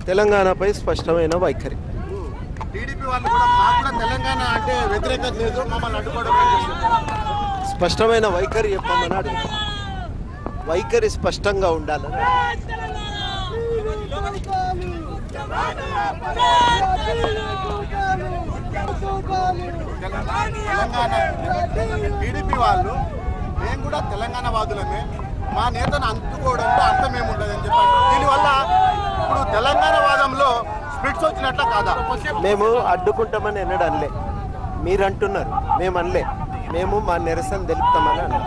తెలంగాణపై స్పష్టమైన వైఖరి. టీడీపీ వాళ్ళు కూడా మాకు కూడా తెలంగాణ అంటే వ్యతిరేకత లేదు, మమ్మల్ని అడ్డుకోవడం స్పష్టమైన వైఖరి చెప్పమని అడుగుతాం. వైఖరి స్పష్టంగా ఉండాలని. తెలంగాణ టీడీపీ వాళ్ళు మేము కూడా తెలంగాణ వాదులమే, మా నేతను అందుకోవడంలో అర్థం ఏముండదని చెప్పారు. దీనివల్ల ఇప్పుడు తెలంగాణ వాదంలో స్ప్లిట్స్ వచ్చినట్ల కాదా? మేము అడ్డుకుంటామని ఎన్నడూ అనలే, మీరు అంటున్నారు, మేము అనలే. మేము మా నిరసన తెలుపుతామని అన్నాం.